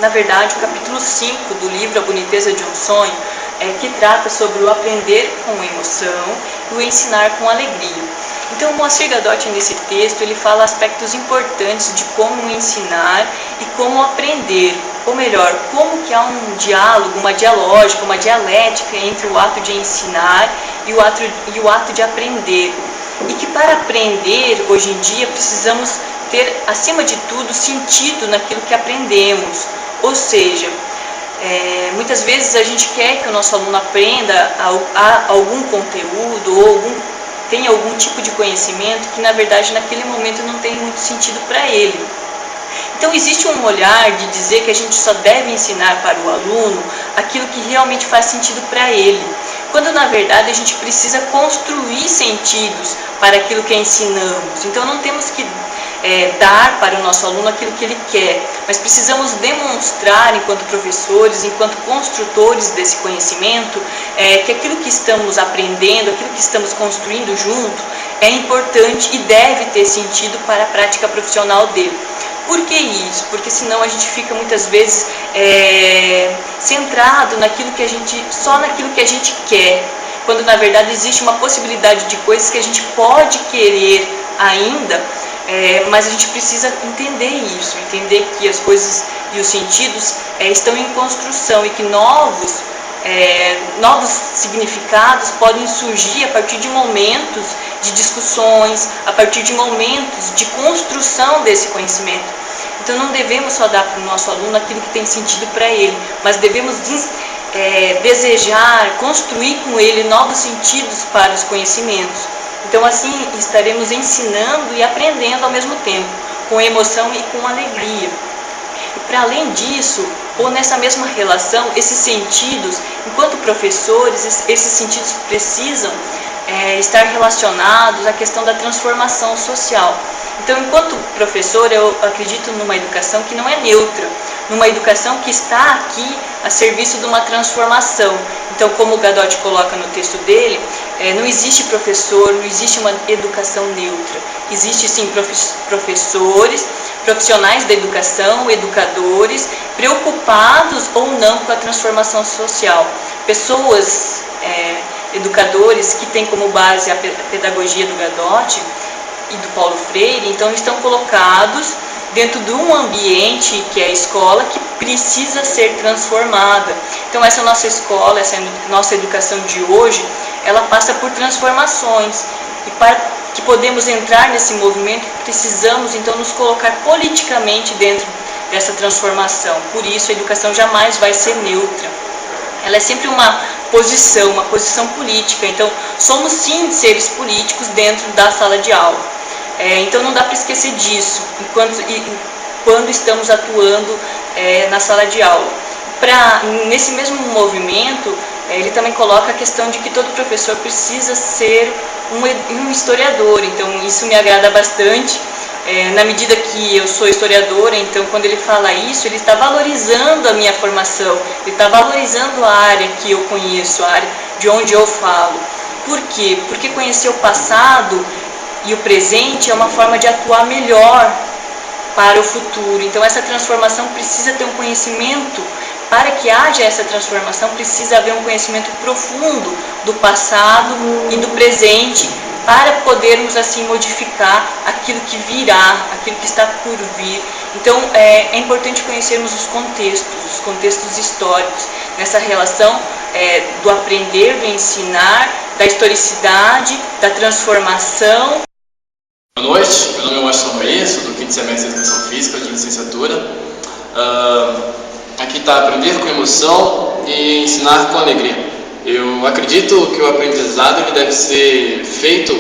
na verdade, o capítulo 5 do livro A Boniteza de um Sonho, que trata sobre o aprender com emoção e o ensinar com alegria. Então, o Moacir Gadotti, nesse texto, ele fala aspectos importantes de como ensinar e como aprender, ou melhor, como que há um diálogo, uma dialógica, uma dialética entre o ato de ensinar e o ato de aprender. E que para aprender, hoje em dia, precisamos ter, acima de tudo, sentido naquilo que aprendemos. Ou seja, muitas vezes a gente quer que o nosso aluno aprenda algum conteúdo ou tenha algum tipo de conhecimento que, na verdade, naquele momento não tem muito sentido para ele. Então, existe um olhar de dizer que a gente só deve ensinar para o aluno aquilo que realmente faz sentido para ele, quando, na verdade, a gente precisa construir sentidos para aquilo que ensinamos. Então, não temos que dar para o nosso aluno aquilo que ele quer, mas precisamos demonstrar, enquanto professores, enquanto construtores desse conhecimento, que aquilo que estamos aprendendo, aquilo que estamos construindo junto, é importante e deve ter sentido para a prática profissional dele. Por que isso? Porque senão a gente fica muitas vezes centrado só naquilo que a gente quer, quando na verdade existe uma possibilidade de coisas que a gente pode querer ainda, mas a gente precisa entender isso, entender que as coisas e os sentidos estão em construção e que novos significados podem surgir a partir de momentos de discussões, a partir de momentos de construção desse conhecimento. Então não devemos só dar para o nosso aluno aquilo que tem sentido para ele, mas devemos desejar, construir com ele novos sentidos para os conhecimentos. Então assim estaremos ensinando e aprendendo ao mesmo tempo, com emoção e com alegria. E para além disso, ou nessa mesma relação, esses sentidos, enquanto professores, esses sentidos precisam estar relacionados à questão da transformação social. Então, enquanto professor, eu acredito numa educação que não é neutra, numa educação que está aqui a serviço de uma transformação. Então, como o Gadotti coloca no texto dele, não existe professor, não existe uma educação neutra. Existe sim professores, profissionais da educação, educadores, preocupados ou não com a transformação social. Pessoas, educadores que têm como base a pedagogia do Gadotti e do Paulo Freire, então estão colocados dentro de um ambiente que é a escola, que precisa ser transformada. Então essa nossa escola, essa nossa educação de hoje, ela passa por transformações. E para que podemos entrar nesse movimento, precisamos então nos colocar politicamente dentro dessa transformação. Por isso a educação jamais vai ser neutra. Ela é sempre uma posição política. Então somos sim seres políticos dentro da sala de aula. Então não dá para esquecer disso quando estamos atuando na sala de aula. Nesse mesmo movimento, ele também coloca a questão de que todo professor precisa ser um historiador. Então isso me agrada bastante, na medida que eu sou historiadora. Então quando ele fala isso, ele está valorizando a minha formação, ele está valorizando a área que eu conheço, a área de onde eu falo. Por quê? Porque conhecer o passado e o presente é uma forma de atuar melhor para o futuro. Então essa transformação precisa ter um conhecimento. Para que haja essa transformação, precisa haver um conhecimento profundo do passado e do presente, para podermos assim modificar aquilo que virá, aquilo que está por vir. Então é importante conhecermos os contextos históricos, nessa relação do aprender, do ensinar, da historicidade, da transformação. Boa noite, meu nome é Washington Maria, sou do 5º semestre de Educação Física de licenciatura. Aqui está aprender com emoção e ensinar com alegria. Eu acredito que o aprendizado ele deve ser feito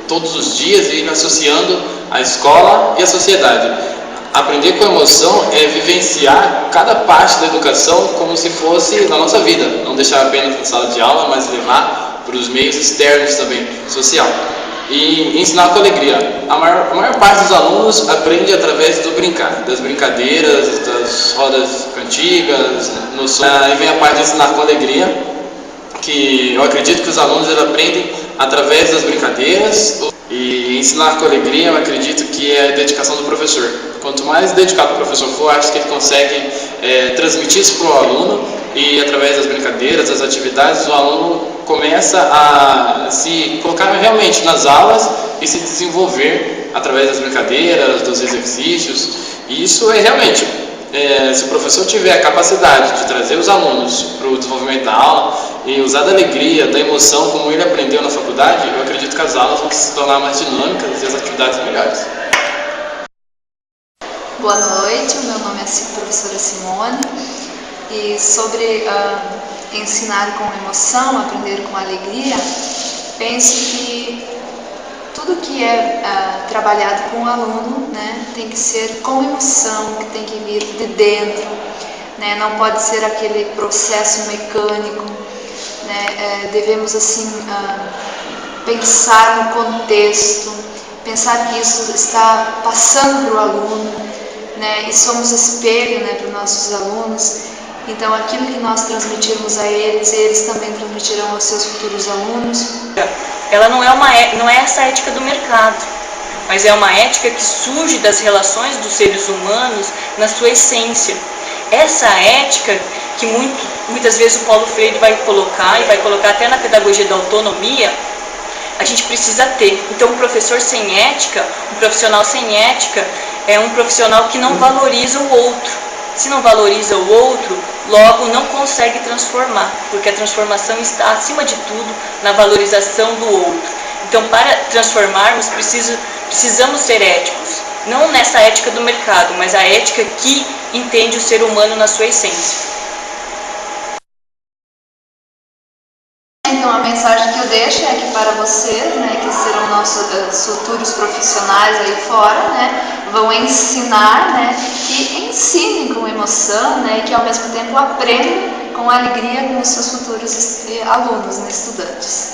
todos os dias e associando a escola e a sociedade. Aprender com emoção é vivenciar cada parte da educação como se fosse na nossa vida, não deixar apenas na sala de aula, mas levar para os meios externos também, social. E ensinar com alegria. A maior parte dos alunos aprende através do brincar, das brincadeiras, das rodas cantigas, aí vem a parte de ensinar com alegria, que eu acredito que os alunos eles aprendem através das brincadeiras. E ensinar com alegria, eu acredito que é a dedicação do professor. Quanto mais dedicado o professor for, acho que ele consegue transmitir isso para o aluno, e através das brincadeiras, das atividades, o aluno começa a se colocar realmente nas aulas e se desenvolver através das brincadeiras, dos exercícios. E isso é realmente, se o professor tiver a capacidade de trazer os alunos para o desenvolvimento da aula e usar da alegria, da emoção, como ele aprendeu na faculdade, eu acredito que as aulas vão se tornar mais dinâmicas e as atividades melhores. Boa noite, o meu nome é a professora Simone, e sobre ensinar com emoção, aprender com alegria, penso que tudo que é trabalhado com o aluno, né, tem que ser com emoção, que tem que vir de dentro, né, não pode ser aquele processo mecânico, né, devemos assim pensar no contexto, pensar que isso está passando para o aluno, né, e somos espelho, né, para os nossos alunos. Então, aquilo que nós transmitirmos a eles, eles também transmitirão aos seus futuros alunos. Ela não é essa ética do mercado, mas é uma ética que surge das relações dos seres humanos na sua essência. Essa ética que muitas vezes o Paulo Freire vai colocar, e vai colocar até na pedagogia da autonomia, a gente precisa ter. Então, um professor sem ética, um profissional sem ética, é um profissional que não valoriza o outro. Se não valoriza o outro, logo não consegue transformar, porque a transformação está, acima de tudo, na valorização do outro. Então, para transformarmos, precisamos ser éticos. Não nessa ética do mercado, mas a ética que entende o ser humano na sua essência. Então, a mensagem que eu deixo é que para vocês, né, que serão nossos futuros profissionais aí fora, né, vão ensinar, né, que ensinem com emoção, né, e que ao mesmo tempo aprendam com alegria com os seus futuros alunos, né, estudantes.